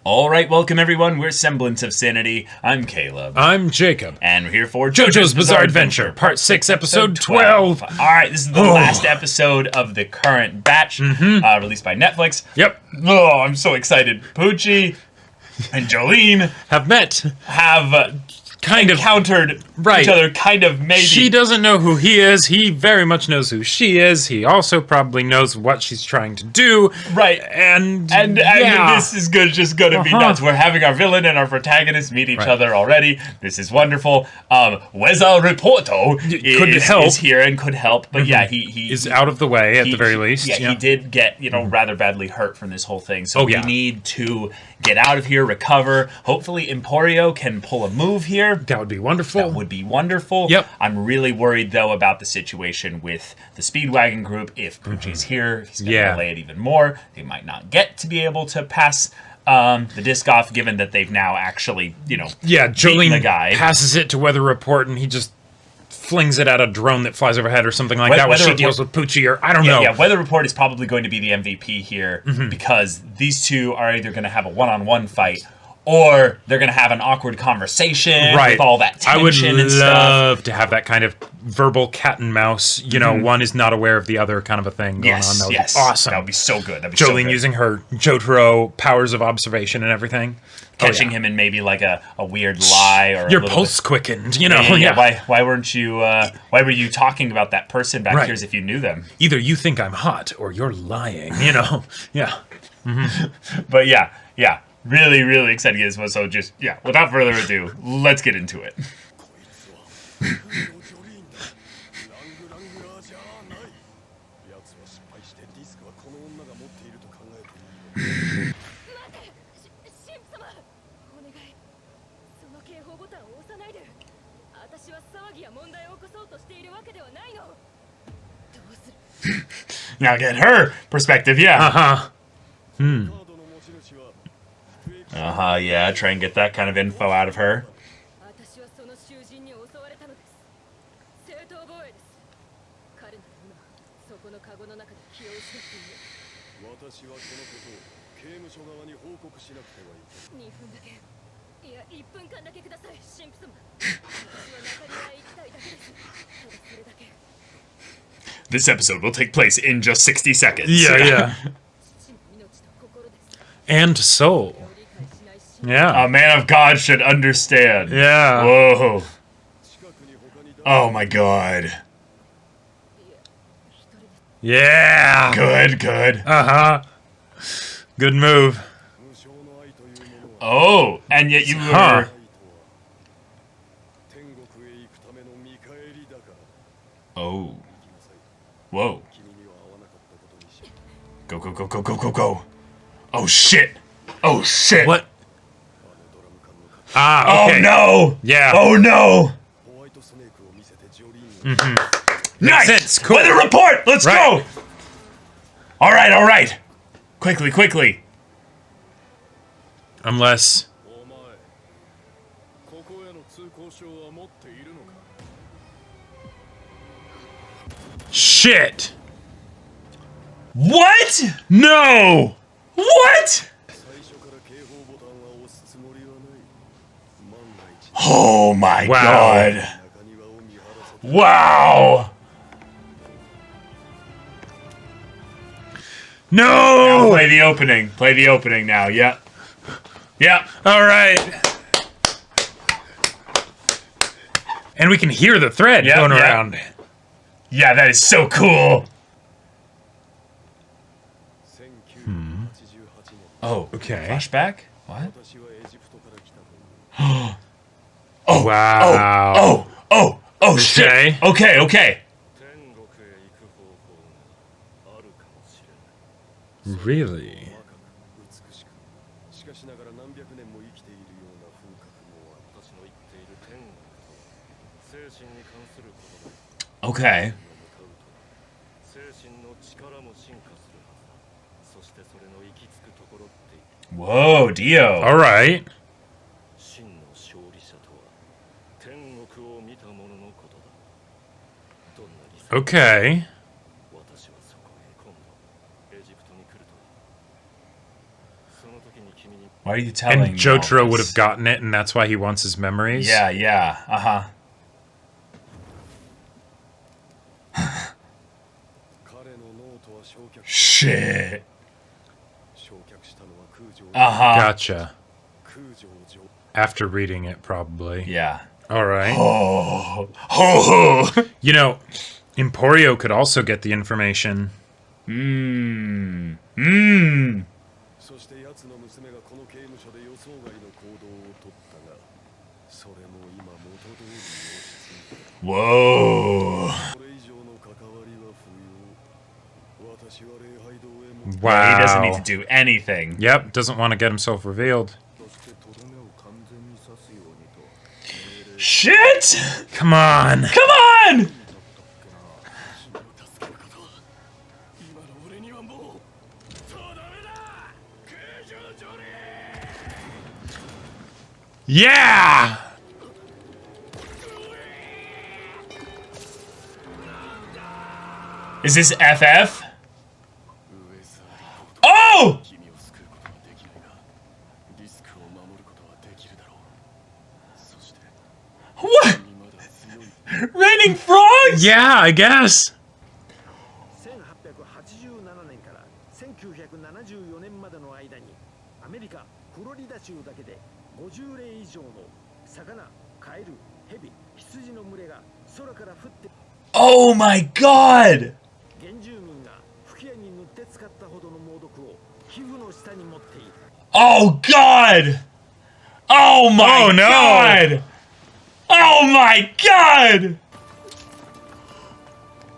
Alright, welcome everyone, we're Semblance of Sanity. I'm Caleb. I'm Jacob. And we're here for JoJo's Bizarre Adventure, Part 6, Episode 12. Alright, this is the last episode of the current batch, released by Netflix. Yep. Oh, I'm so excited. Pucci and Jolene have encountered each other, kind of, maybe. She doesn't know who he is. He very much knows who she is. He also probably knows what she's trying to do. Right. And this is just gonna be nuts. We're having our villain and our protagonist meet each other already. This is wonderful. Weza Reporto is here and could help, but yeah, he is out of the way at the very least. Yeah, he did get, rather badly hurt from this whole thing. So we need to get out of here, recover. Hopefully Emporio can pull a move here. That would be wonderful. That would be wonderful. Yep. I'm really worried, though, about the situation with the Speedwagon group. If Pucci's here, he's going to delay it even more. They might not get to be able to pass the disc off, given that they've now actually, Jolene the guy. Passes it to Weather Report, and he just flings it at a drone that flies overhead or something like that, where she deals with Pucci, or I don't know. Yeah, Weather Report is probably going to be the MVP here, because these two are either going to have a one-on-one fight, or they're going to have an awkward conversation with all that tension and stuff. I would love to have that kind of verbal cat and mouse, one is not aware of the other kind of a thing going on. That would be awesome. That would be so good. That'd be Jolene using her Jotaro powers of observation and everything. Catching him in maybe like a weird lie, or your pulse quickened, Why weren't you? Why were you talking about that person back here as if you knew them? Either you think I'm hot, or you're lying. But yeah, really, really excited to get this one. So just without further ado, let's get into it. Now get her perspective, yeah, try and get that kind of info out of her. This episode will take place in just 60 seconds. Yeah. And soul. Yeah. A man of God should understand. Yeah. Whoa. Oh my God. Yeah. Good. Good move. Oh, and yet you were... Oh. Whoa. Go. Oh shit. What? Okay. Oh no. Yeah. Oh no. Nice. Makes sense. Cool. Weather report. Let's go. All right. Quickly. Unless... Shit! What? No! What? Oh my God. Wow. No! Now play the opening now. Yeah. All right. And we can hear the thread going around. Yeah, that is so cool. Oh, okay. Flashback? What? Oh, wow. Oh, shit. Okay. Really? Okay. Whoa, Dio. All right. Okay. Why are you telling And me Jotaro all would this? have gotten it, and that's why he wants his memories? Yeah, yeah. Uh-huh. Shit. Uh-huh. Gotcha. After reading it, probably. Yeah. Alright. Oh. Ho ho. You know, Emporio could also get the information. Mmm. Whoa. Wow. Well, he doesn't need to do anything. Yep, doesn't want to get himself revealed. Shit! Come on! Come on! Yeah! Is this FF? Oh! What? Raining frogs? Yeah, I guess. 1887年から1974年までの間にアメリカ・フロリダ州だけで50例以上の魚、カエル、ヘビ、羊の群れが空から降って Oh my god! 原住民が吹き矢に塗って使ったほどの猛毒を皮膚の下に持っている。 Oh god! Oh my Oh, no. god! Oh my god!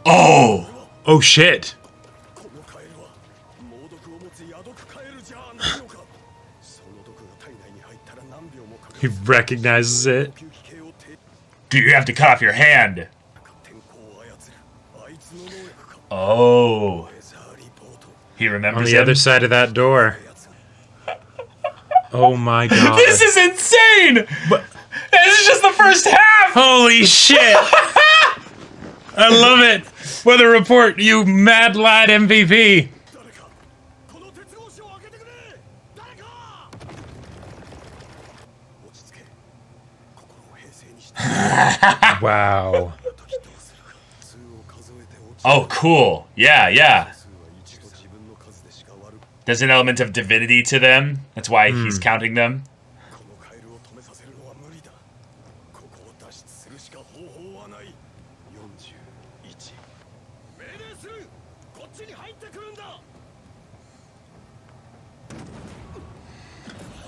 Oh! Oh shit. このカエルは猛毒を持つヤドクカエルじゃないのか。その毒が体内に入ったら何秒もかか He る。 recognizes it. Do you have to cut off your hand? Oh. He On remembers the him? other side of that door. Oh my god. This is insane! This is just the first half! Holy shit! I love it! Weather report, you mad lad MVP! Wow. Oh, cool. Yeah, yeah. There's an element of divinity to them. That's why he's counting them.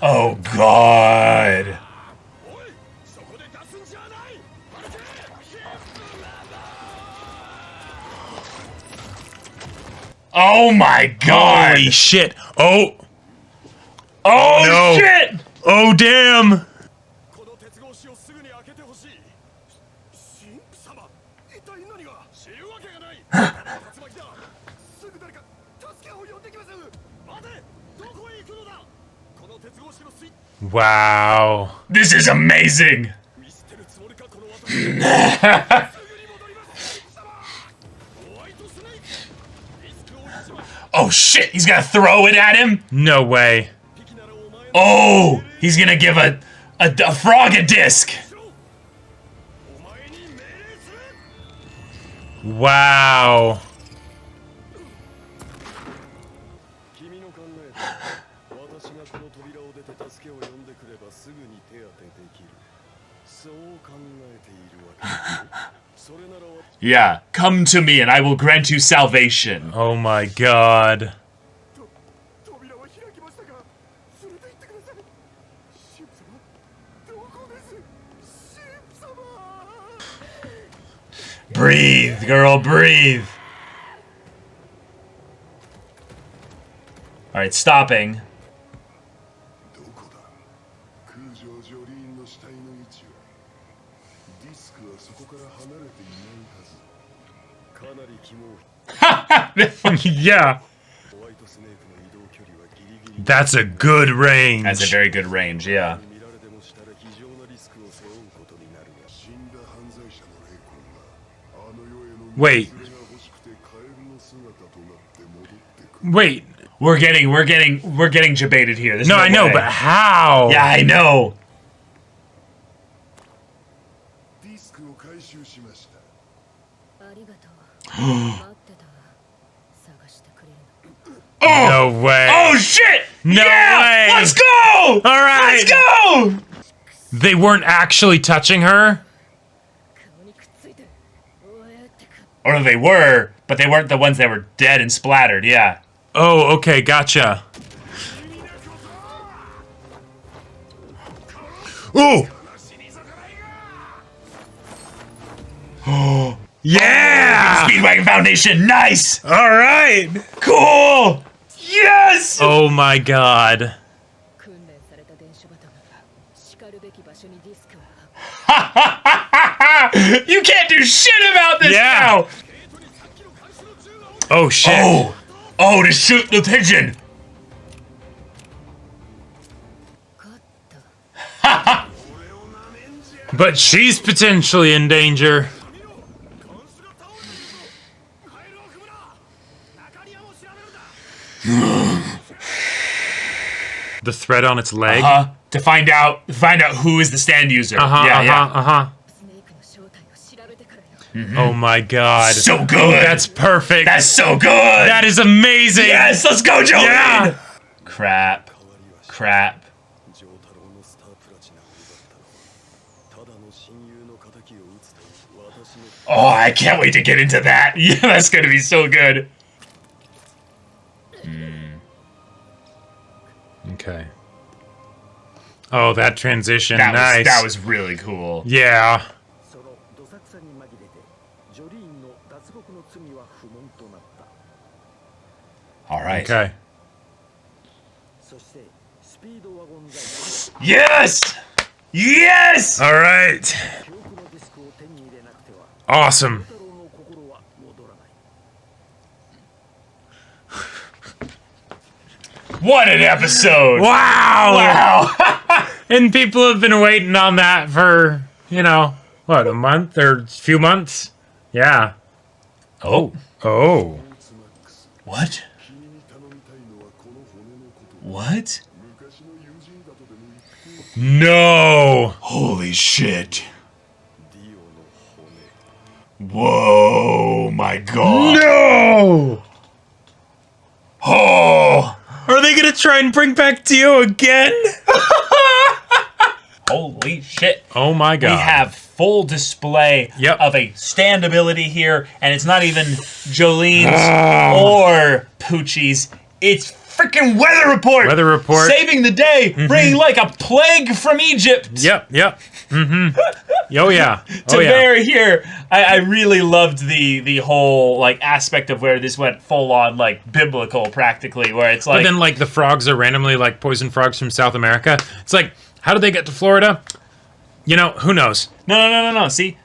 Oh, God. Oh, my God. Holy shit! Oh! Oh, no. shit! Oh damn! Wow. This is amazing. Oh, shit. He's going to throw it at him? No way. Oh, he's going to give a frog a disc. Wow. Yeah, come to me and I will grant you salvation. Oh my god. Breathe, girl, breathe. Alright, stopping. Yeah. That's a good range. That's a very good range, yeah. Wait. Wait. We're getting debated here. There's No, I know, way. but how? Yeah, I know. No way. Oh shit! No way. Let's go! All right. Let's go! They weren't actually touching her? Or they were, but they weren't the ones that were dead and splattered, yeah. Oh, okay, gotcha. Ooh! Yeah! Speedwagon Foundation, nice! Alright! Cool! Yes! Oh my god. You can't do shit about this Yeah. now! Oh shit. Oh, to shoot the pigeon! But she's potentially in danger. The thread on its leg. To find out who is the stand user. Yeah. Oh my god. So good. Oh, that's perfect. That's so good. That is amazing. Yes, let's go, Jolene. Yeah. Crap. Oh, I can't wait to get into that. Yeah, that's gonna be so good. Okay. Oh, that transition. That nice. that was really cool. Yeah. All right. Okay. Yes! Yes! All right. Awesome. What an episode! Wow. Wow! And people have been waiting on that for, what, a month or a few months? Yeah. Oh. Oh. What? What? No. Holy shit. Whoa, my god. No. Oh! Are they going to try and bring back Dio again? Holy shit. Oh my god. We have full display of a stand ability here, and it's not even Jolene's or Pucci's. It's freaking Weather Report! Weather Report. Saving the day, bringing like a plague from Egypt! Yep. Mm-hmm. Oh yeah. To bear here. I really loved the whole like aspect of where this went full on like biblical practically, where it's like. But then like the frogs are randomly like poison frogs from South America. It's like, how did they get to Florida? Who knows? No. See,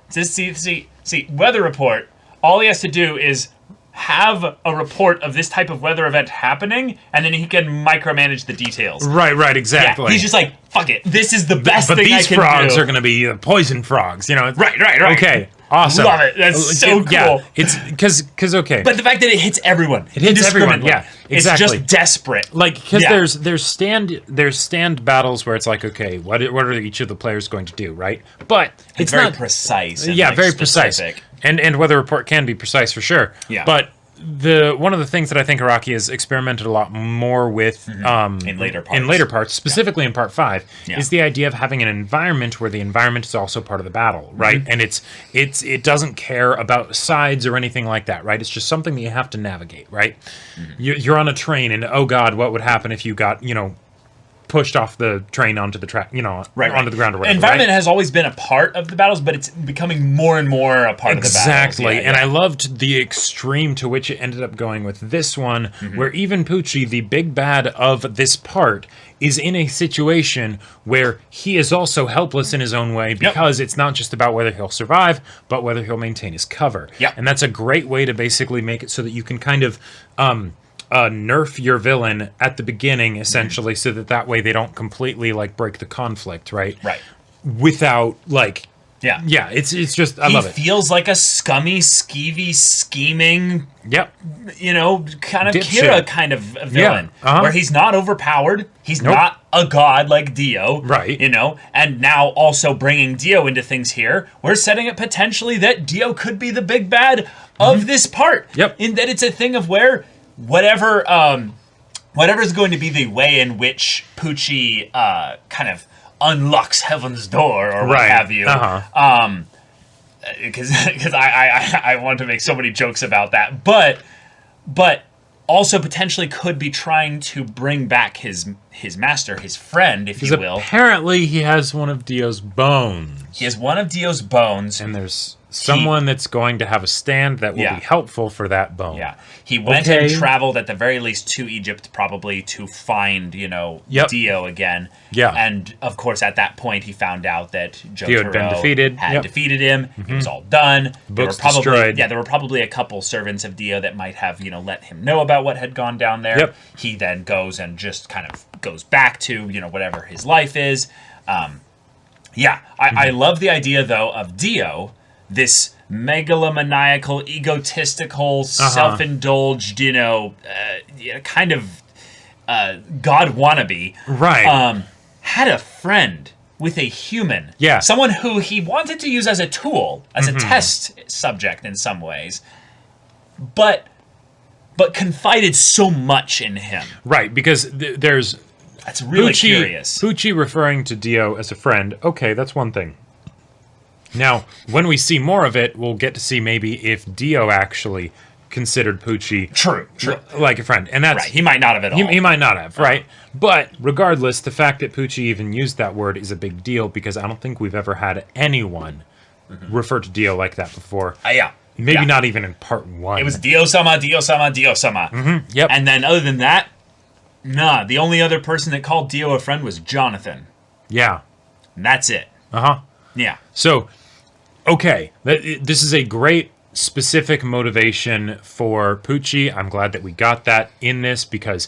Weather Report. All he has to do is have a report of this type of weather event happening, and then he can micromanage the details. Right, exactly. Yeah, he's just like, fuck it, this is the best thing I can do. But these frogs are going to be poison frogs, Right. Okay, awesome. Love it. That's so cool. Yeah, it's because okay. But the fact that it hits everyone. It hits everyone, yeah, exactly. It's just desperate. Like, because there's stand battles where it's like, okay, what are each of the players going to do, right? But it's very not precise. And yeah, like very specific. precise. And Weather Report can be precise for sure. Yeah. But one of the things that I think Araki has experimented a lot more with in later parts, specifically in part 5, is the idea of having an environment where the environment is also part of the battle, right? And it doesn't care about sides or anything like that, right? It's just something that you have to navigate, right? You're on a train, and oh god, what would happen if you got pushed off the train onto the track, onto the ground or whatever. Environment has always been a part of the battles, but it's becoming more and more a part of the battles. Exactly, and I loved the extreme to which it ended up going with this one, where even Pucci, the big bad of this part, is in a situation where he is also helpless in his own way, because it's not just about whether he'll survive, but whether he'll maintain his cover. And that's a great way to basically make it so that you can kind of nerf your villain at the beginning, essentially, so that way they don't completely like break the conflict, right? Right. Without like Yeah. Yeah, it's just, I love it. He feels like a scummy, skeevy, scheming, Yep. kind of Dipshit. Kira kind of villain. uh-huh. Where he's not overpowered. He's Nope. not a god like Dio. Right. And now also bringing Dio into things here. We're setting it potentially that Dio could be the big bad of this part. Yep. In that it's a thing of where whatever's going to be the way in which Pucci kind of unlocks heaven's door or what Right. have you. Uh-huh. Because I want to make so many jokes about that, but also potentially could be trying to bring back his master, his friend, if you will. Apparently, he has one of Dio's bones. He has one of Dio's bones. And there's someone that's going to have a stand that will be helpful for that bone. Yeah. He went and traveled at the very least to Egypt probably to find, Dio again. Yeah. And of course at that point he found out that Dio had been defeated. had defeated him. It was all done. Book's There destroyed. were probably a couple servants of Dio that might have, let him know about what had gone down there. Yep. He then goes and just kind of goes back to, whatever his life is. I love the idea though of Dio, this megalomaniacal, egotistical, self-indulged, kind of god wannabe. Right. Had a friend with a human. Yeah. Someone who he wanted to use as a tool, as a test subject in some ways, but confided so much in him. Right, because there's... That's really curious. Pucci referring to Dio as a friend, okay, that's one thing. Now, when we see more of it, we'll get to see maybe if Dio actually considered Pucci True. like a friend. And that's Right, he might not have at all. He might not have, right? But regardless, the fact that Pucci even used that word is a big deal because I don't think we've ever had anyone refer to Dio like that before. Yeah. Maybe not even in part 1. It was Dio-sama, Dio-sama, Dio-sama. Yep. And then other than that, the only other person that called Dio a friend was Jonathan. Yeah. And that's it. Uh-huh. Yeah. So, okay, this is a great specific motivation for Pucci. I'm glad that we got that in this because,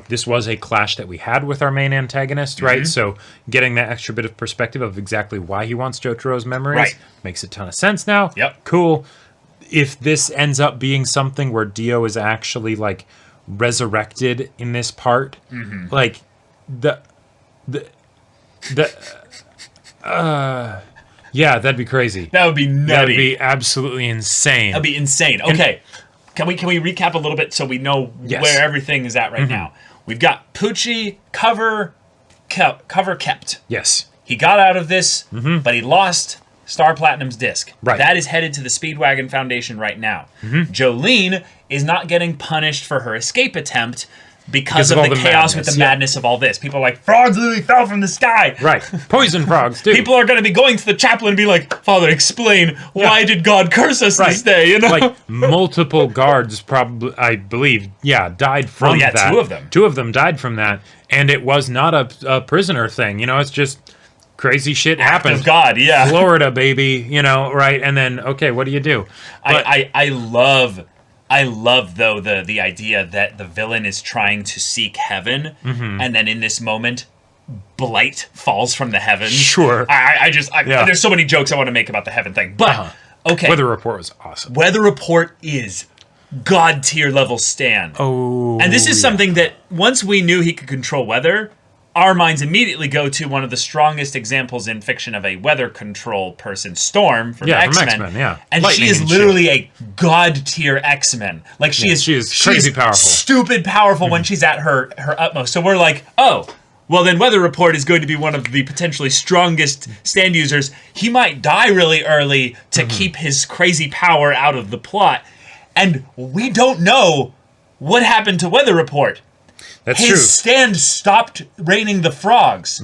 this was a clash that we had with our main antagonist, right? So getting that extra bit of perspective of exactly why he wants Jotaro's memories makes a ton of sense now. Yep. Cool. If this ends up being something where Dio is actually, resurrected in this part, yeah, that'd be crazy. That would be nutty. That'd be absolutely insane. That'd be insane. Okay. Can we recap a little bit so we know where everything is at right now? We've got Pucci cover kept. Yes. He got out of this, but he lost Star Platinum's disc. Right. That is headed to the Speedwagon Foundation right now. Jolene is not getting punished for her escape attempt because of all the the chaos madness, with the madness of all this. People are like, frogs literally fell from the sky. Right. Poison frogs, too. People are going to be going to the chaplain and be like, Father, explain, why did God curse us this day? Multiple guards probably, I believe, died from that. Two of them. Two of them died from that. And it was not a prisoner thing. It's just crazy shit happened. Of God, yeah. Florida, baby, right? And then, okay, what do you do? But, I love though the idea that the villain is trying to seek heaven, and then in this moment, blight falls from the heavens. Sure. There's so many jokes I want to make about the heaven thing, but okay. Weather Report was awesome. Weather Report is God tier level stan. Oh, and this is something that once we knew he could control weather, our minds immediately go to one of the strongest examples in fiction of a weather control person, Storm from X-Men. From X-Men, yeah. And Lightning she is literally a god tier X-Men. Like she is crazy powerful. Stupid powerful when she's at her utmost. So we're like, oh, well then Weather Report is going to be one of the potentially strongest stand users. He might die really early to keep his crazy power out of the plot. And we don't know what happened to Weather Report. That's His true. stand stopped raining the frogs.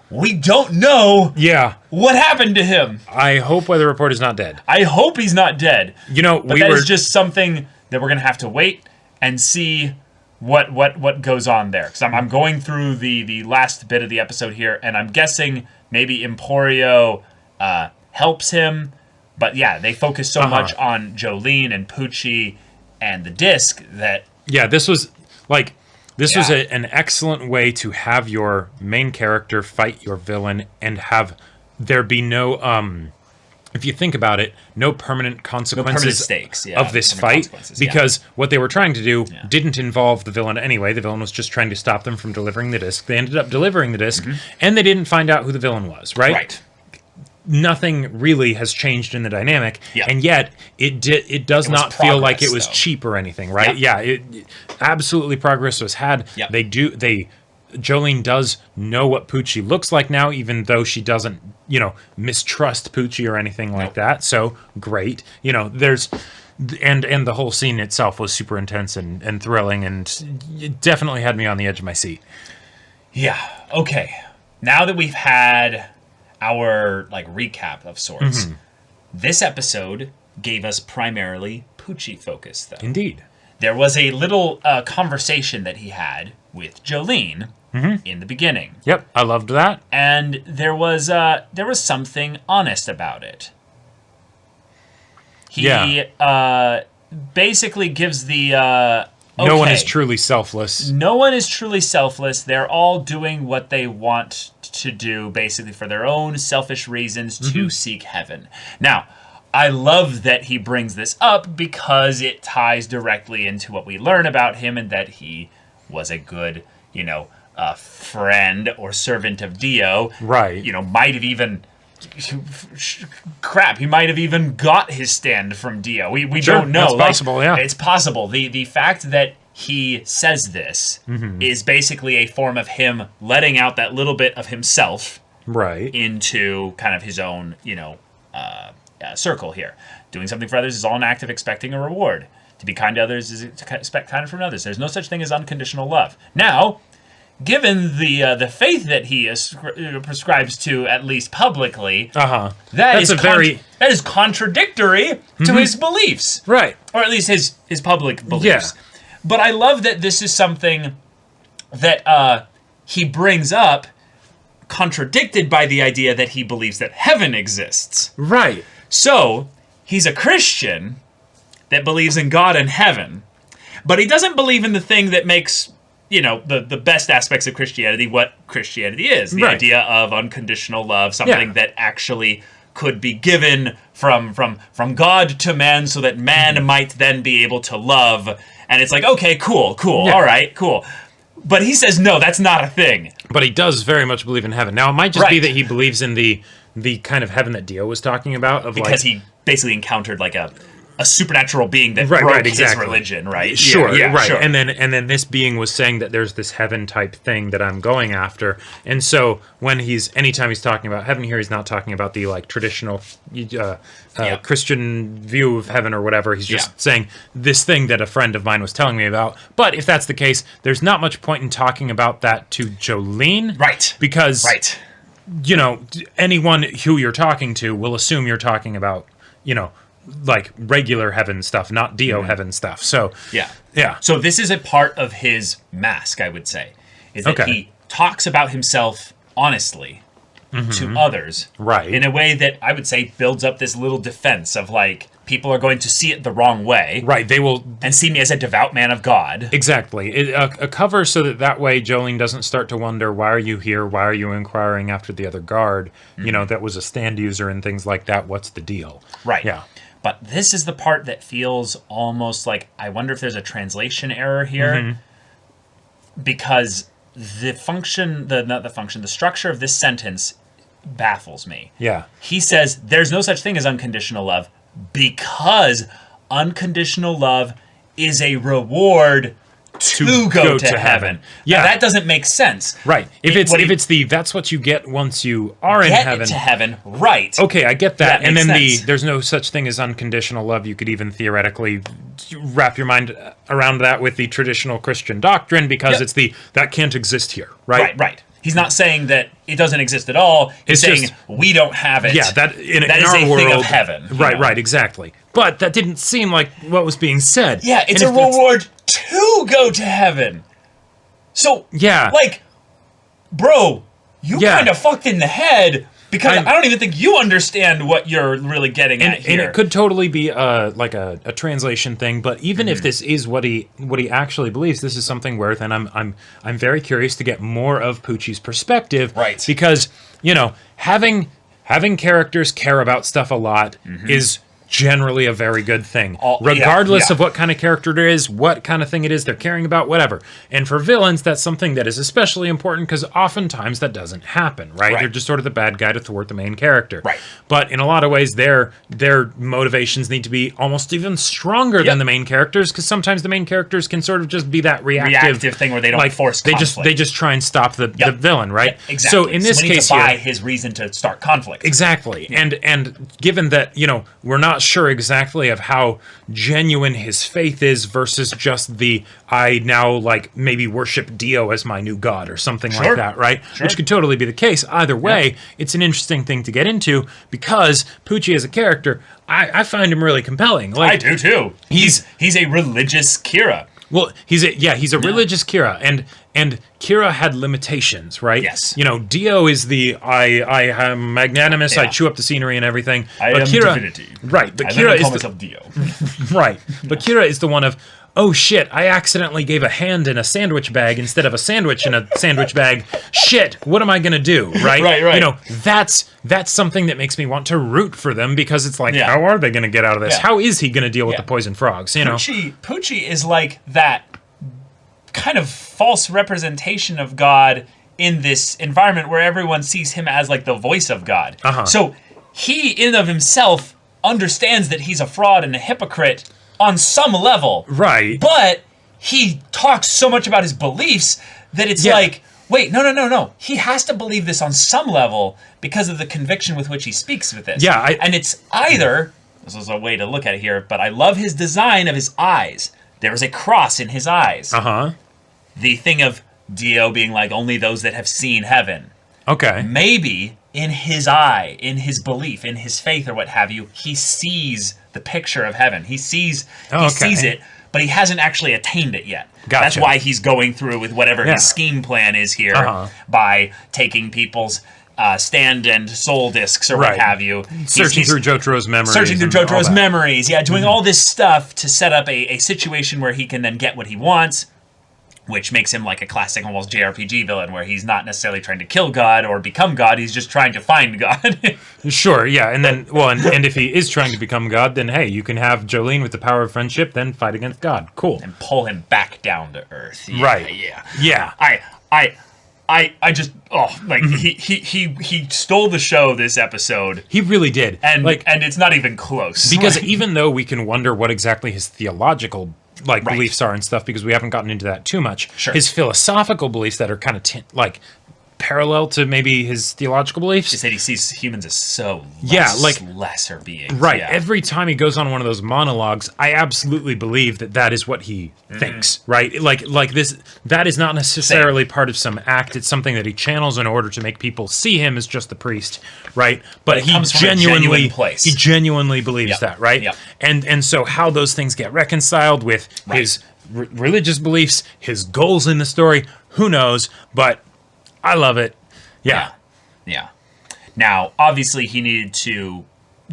We don't know what happened to him. I hope Weather Report is not dead. I hope he's not dead. But we that were is just something that we're going to have to wait and see what goes on there. Because I'm going through the last bit of the episode here, and I'm guessing maybe Emporio helps him. But yeah, they focus so much on Jolene and Pucci and the disc that... Yeah, this was an excellent way to have your main character fight your villain and have there be no if you think about it, no permanent consequences stakes, of this fight, because what they were trying to do didn't involve the villain anyway. The villain was just trying to stop them from delivering the disc. They ended up delivering the disc, and they didn't find out who the villain was, right? Right. Nothing really has changed in the dynamic, and yet it does not feel like it was cheap or anything, right? Absolutely progress was had. Jolene does know what Pucci looks like now, even though she doesn't, mistrust Pucci or anything like that. So great. There's and the whole scene itself was super intense and thrilling, and it definitely had me on the edge of my seat. Yeah. Okay. Now that we've had our recap of sorts, this episode gave us primarily Pucci focus, though. Indeed. There was a little conversation that he had with Jolene in the beginning. Yep, I loved that. And there was something honest about it. He basically gives the no one is truly selfless. No one is truly selfless. They're all doing what they want to do, basically for their own selfish reasons to seek heaven. Now, I love that he brings this up because it ties directly into what we learn about him, and that he was a good, friend or servant of Dio. Right. Might have even... Crap, he might have even got his stand from Dio. We don't know. It's possible, yeah. It's possible. The fact that he says this is basically a form of him letting out that little bit of himself into kind of his own, circle here. Doing something for others is all an act of expecting a reward. To be kind to others is to expect kindness from others. There's no such thing as unconditional love. Now, given the faith that he prescribes to, at least publicly, that is contradictory to his beliefs, right? Or at least his public beliefs. Yeah. But I love that this is something that he brings up, contradicted by the idea that he believes that heaven exists. Right. So he's a Christian that believes in God and heaven, but he doesn't believe in the thing that makes the best aspects of Christianity what Christianity is. The idea of unconditional love, something that actually could be given from God to man so that man might then be able to love. And it's like, okay, cool, all right, cool. But he says, no, that's not a thing. But he does very much believe in heaven. Now, it might just be that he believes in the kind of heaven that Dio was talking about. Because he basically encountered a supernatural being that broke his religion, right? Sure. And then this being was saying that there's this heaven type thing that I'm going after. And so anytime he's talking about heaven here, he's not talking about the traditional Christian view of heaven or whatever. He's just saying this thing that a friend of mine was telling me about. But if that's the case, there's not much point in talking about that to Jolene. Right. Because anyone who you're talking to will assume you're talking about, regular heaven stuff, not Dio heaven stuff. So yeah. So this is a part of his mask, I would say, is that he talks about himself honestly to others, in a way that I would say builds up this little defense of people are going to see it the wrong way, They will and see me as a devout man of God. Exactly. A cover so that way Jolene doesn't start to wonder, why are you here? Why are you inquiring after the other guard? That was a stand user and things like that. What's the deal? Right. Yeah. But this is the part that feels almost like, I wonder if there's a translation error here, because the structure of this sentence baffles me. Yeah. He says, there's no such thing as unconditional love because unconditional love is a reward to go to heaven. Yeah. Now, that doesn't make sense. Right. That's what you get once you are in heaven. Get to heaven, right. Okay, I get that. And then sense. there's no such thing as unconditional love. You could even theoretically wrap your mind around that with the traditional Christian doctrine, because it's that can't exist here, right? Right. He's not saying that it doesn't exist at all. He's saying we don't have it. Yeah, that is our a world, thing of heaven. Right, exactly. But that didn't seem like what was being said. Yeah, it's a reward to go to heaven. So, bro, you kind of fucked in the head, because I don't even think you understand what you're really getting at here. And it could totally be a translation thing, but even if this is what he actually believes, this is something worth, and I'm very curious to get more of Pucci's perspective, right? Because having having characters care about stuff a lot is generally a very good thing, regardless of what kind of character it is, what kind of thing it is they're caring about, whatever. And for villains, that's something that is especially important because oftentimes that doesn't happen, right? They're just sort of the bad guy to thwart the main character. Right. But in a lot of ways, their motivations need to be almost even stronger than the main characters, because sometimes the main characters can sort of just be that reactive thing where they don't force conflict. They just try and stop the villain, right? Exactly. So in this case we need to buy here, his reason to start conflict. exactly. And given that, we're not sure exactly of how genuine his faith is versus just the I now maybe worship Dio as my new god or something like that, right? Which could totally be the case. Either way, it's an interesting thing to get into because Pucci as a character, I find him really compelling. I do too. He's a religious Kira. Well, he's a religious Kira, and Kira had limitations, right? Yes. Dio is the I am magnanimous, I chew up the scenery and everything. I but am Kira, divinity. Right, but I Kira is call myself Dio. right. But Kira is the one of, oh shit, I accidentally gave a hand in a sandwich bag instead of a sandwich in a sandwich bag. Shit, what am I going to do, right? Right. That's something that makes me want to root for them because it's like, how are they going to get out of this? How is he going to deal with the poison frogs, Pucci is like that kind of false representation of God in this environment where everyone sees him as like the voice of God. So he in and of himself understands that he's a fraud and a hypocrite on some level. Right. But he talks so much about his beliefs that it's like, wait, no. He has to believe this on some level because of the conviction with which he speaks with this. Yeah. And it's either, this is a way to look at it here, but I love his design of his eyes. There is a cross in his eyes. The thing of Dio being like, only those that have seen heaven. Okay. Maybe in his eye, in his belief, in his faith or what have you, he sees the picture of heaven. He sees it, but he hasn't actually attained it yet. Gotcha. That's why he's going through with whatever his scheme plan is here by taking people's stand and soul discs or what have you. Searching through Jotaro's memories. Doing all this stuff to set up a situation where he can then get what he wants, which makes him like a classic almost JRPG villain where he's not necessarily trying to kill God or become God, he's just trying to find God. Sure, yeah, and then, and if he is trying to become God, then hey, you can have Jolene with the power of friendship, then fight against God. Cool. And pull him back down to earth. Yeah, right. Yeah. I just he stole the show this episode. He really did. And it's not even close. Because even though we can wonder what exactly his theological beliefs are and stuff, because we haven't gotten into that too much. Sure. His philosophical beliefs that are kind of parallel to maybe his theological beliefs. Is that he sees humans as so lesser beings. Right. Yeah. Every time he goes on one of those monologues, I absolutely believe that is what he thinks. Right. Like this. That is not necessarily part of some act. It's something that he channels in order to make people see him as just the priest. Right. But he genuinely believes that. Right. Yep. And so how those things get reconciled with his religious beliefs, his goals in the story, who knows? But I love it. Yeah. Now, obviously, he needed to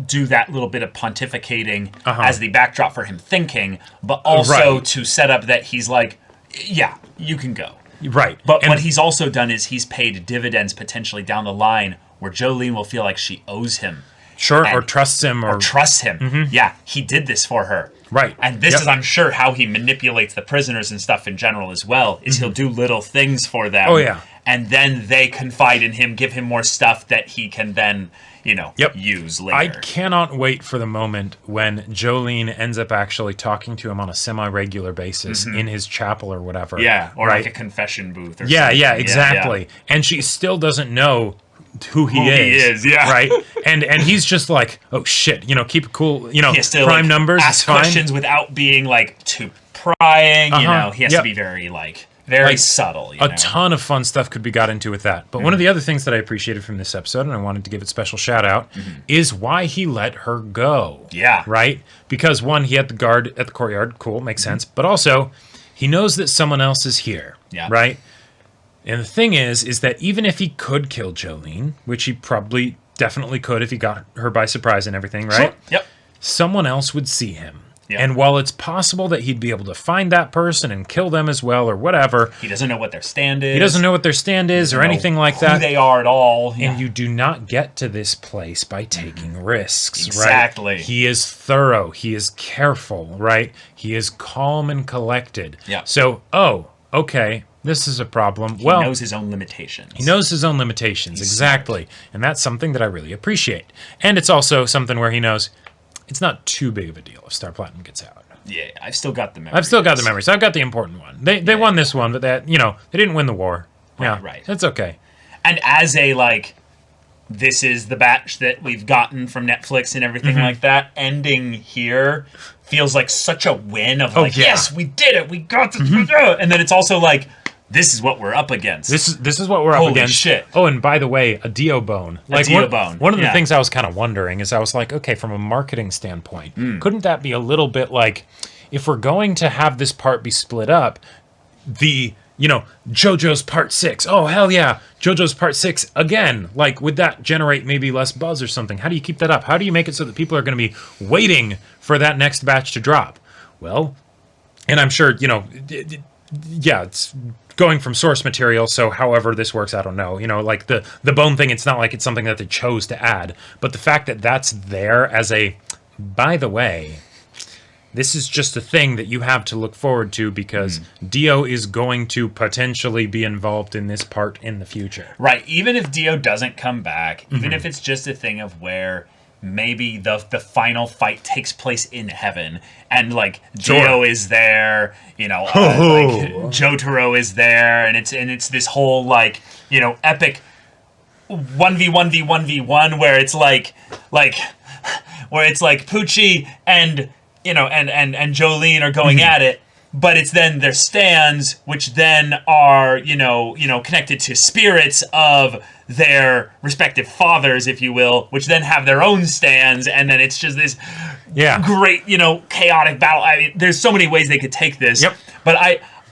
do that little bit of pontificating as the backdrop for him thinking, but also to set up that he's like, yeah, you can go. Right. But what he's also done is he's paid dividends potentially down the line where Jolene will feel like she owes him. Sure, or trusts him. Or trusts him. Yeah, he did this for her. Right. And this is, I'm sure, how he manipulates the prisoners and stuff in general as well, is he'll do little things for them. Oh, yeah. And then they confide in him, give him more stuff that he can then, use later. I cannot wait for the moment when Jolene ends up actually talking to him on a semi-regular basis in his chapel or whatever. Yeah, or like a confession booth or something. Yeah, exactly. Yeah. And she still doesn't know who he is, right? And he's just like, oh shit, keep it cool, he has to, prime numbers, ask questions without being too prying, he has to be very very subtle. A ton of fun stuff could be got into with that. But one of the other things that I appreciated from this episode, and I wanted to give it special shout out, is why he let her go. Yeah. Right? Because one, he had the guard at the courtyard, cool, makes sense. But also, he knows that someone else is here. Yeah. Right? And the thing is that even if he could kill Jolene, which he definitely could if he got her by surprise and everything, right? Sure. Yep. Someone else would see him. Yeah. And while it's possible that he'd be able to find that person and kill them as well or whatever, he doesn't know what their stand is. He doesn't know what their stand is or anything like that. Who they are at all. And you do not get to this place by taking risks, exactly. Right? He is thorough. He is careful, right? He is calm and collected. Yeah. So, okay, this is a problem. He knows his own limitations. He knows his own limitations, exactly. Smart. And that's something that I really appreciate. And it's also something where he knows it's not too big of a deal if Star Platinum gets out. Yeah, I've still got the memories. I've got the important one. They won this one, but they didn't win the war. Right. That's okay. And as a, like, this is the batch that we've gotten from Netflix and everything like that, ending here feels like such a win of, yes, we did it, we got this, and then it's also like, this is what we're up against. This is what we're up against. Holy shit. Oh, and by the way, a Dio bone. One of the things I was kind of wondering is I was like, okay, from a marketing standpoint, couldn't that be a little bit like, if we're going to have this part be split up, JoJo's Part 6. Oh, hell yeah. JoJo's Part 6 again. Like, would that generate maybe less buzz or something? How do you keep that up? How do you make it so that people are going to be waiting for that next batch to drop? Well, and I'm sure, it's going from source material, so however this works, I don't know. Like the bone thing, it's not like it's something that they chose to add. But the fact that that's there as a, by the way, this is just a thing that you have to look forward to because Dio is going to potentially be involved in this part in the future. Right. Even if Dio doesn't come back, even if it's just a thing of where maybe the final fight takes place in heaven and like Dio is there, like Jotaro is there, and it's this whole like, epic 1v1v1v1 where it's like Pucci and and Jolene are going at it, but it's then their stands, which then are, connected to spirits of their respective fathers, if you will, which then have their own stands, and then it's just this great, chaotic battle. I mean, there's so many ways they could take this. Yep. But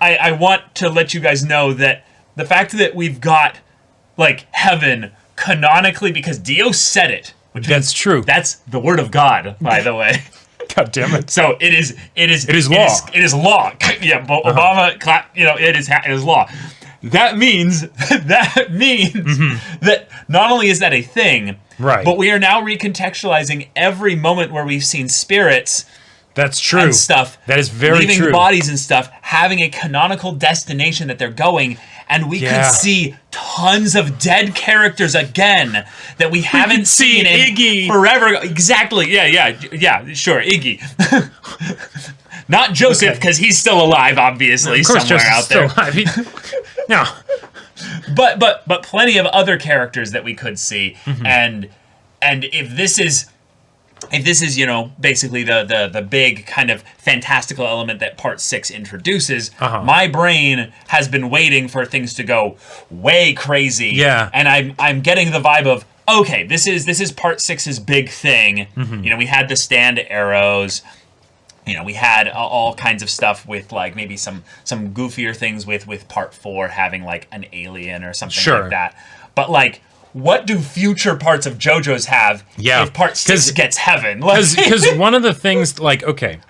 I want to let you guys know that the fact that we've got, like, heaven canonically, because Dio said it. That's true. That's the word of God, by the way. God damn it! So it is law. It is law. Yeah, Obama, it is law. That means that not only is that a thing, right, but we are now recontextualizing every moment where we've seen spirits. That's true. And stuff. That is very leaving true. Bodies and stuff, having a canonical destination that they're going, and we could see tons of dead characters again that we haven't seen in Iggy forever. Exactly. Yeah. Sure, Iggy. Not Joseph, because he's still alive, obviously, of course, somewhere Joseph's out there. Still alive. No. But plenty of other characters that we could see, and if this is basically the big kind of fantastical element that Part 6 introduces, my brain has been waiting for things to go way crazy. Yeah. And I'm getting the vibe of, okay, this is Part 6's big thing. We had the stand arrows. We had all kinds of stuff with like maybe some goofier things with Part 4 having like an alien or something like that. But like, what do future parts of JoJo's have if Part 6 gets heaven? Because one of the things, like, okay,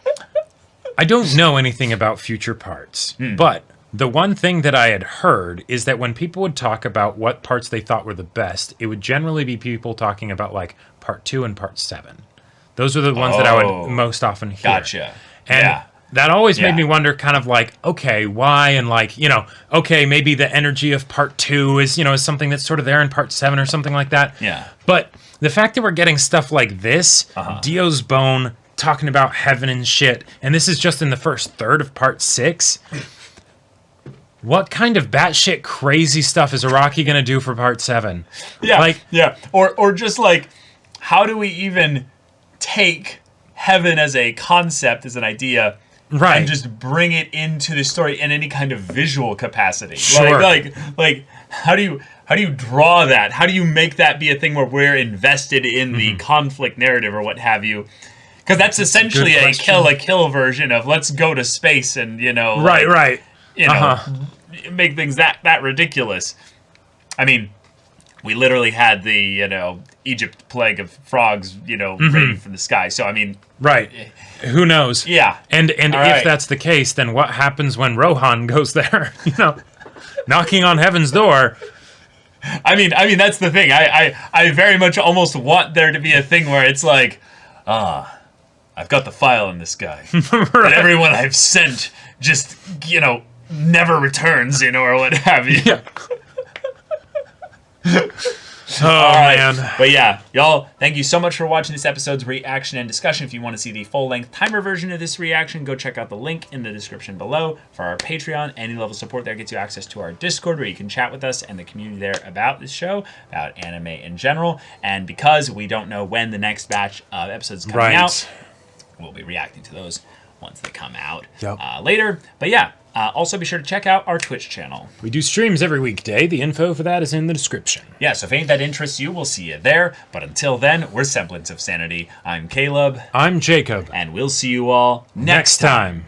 I don't know anything about future parts, but the one thing that I had heard is that when people would talk about what parts they thought were the best, it would generally be people talking about, like, Part 2 and Part 7. Those are the ones that I would most often hear. Gotcha. And that always made me wonder kind of like, okay, why? And like, okay, maybe the energy of Part 2 is, is something that's sort of there in Part 7 or something like that. Yeah. But the fact that we're getting stuff like this, Dio's Bone, talking about heaven and shit, and this is just in the first third of Part 6, what kind of batshit crazy stuff is Araki going to do for Part 7? Yeah. Or just like, how do we even take heaven as a concept, as an idea, and just bring it into the story in any kind of visual capacity? Sure. Like how do you draw that? How do you make that be a thing where we're invested in the conflict narrative or what have you? Because that's essentially a kill version of let's go to space and make things that ridiculous. I mean, we literally had the Egypt plague of frogs, raining from the sky. So I mean, right. Who knows? Yeah. And if right. that's the case, then what happens when Rohan goes there? Knocking on heaven's door. I mean that's the thing. I very much almost want there to be a thing where it's like, I've got the file in this guy. Right. But everyone I've sent just, never returns, or what have you. Yeah. Oh, right. man. But yeah, y'all, thank you so much for watching this episode's reaction and discussion. If you want to see the full-length timer version of this reaction, go check out the link in the description below for our Patreon. Any level of support there gets you access to our Discord, where you can chat with us and the community there about this show, about anime in general. And because we don't know when the next batch of episodes is coming out, we'll be reacting to those once they come out later. But yeah, also be sure to check out our Twitch channel. We do streams every weekday. The info for that is in the description. Yeah, so if any of that interests you, we'll see you there. But until then, we're Semblance of Sanity. I'm Caleb. I'm Jacob. And we'll see you all next time.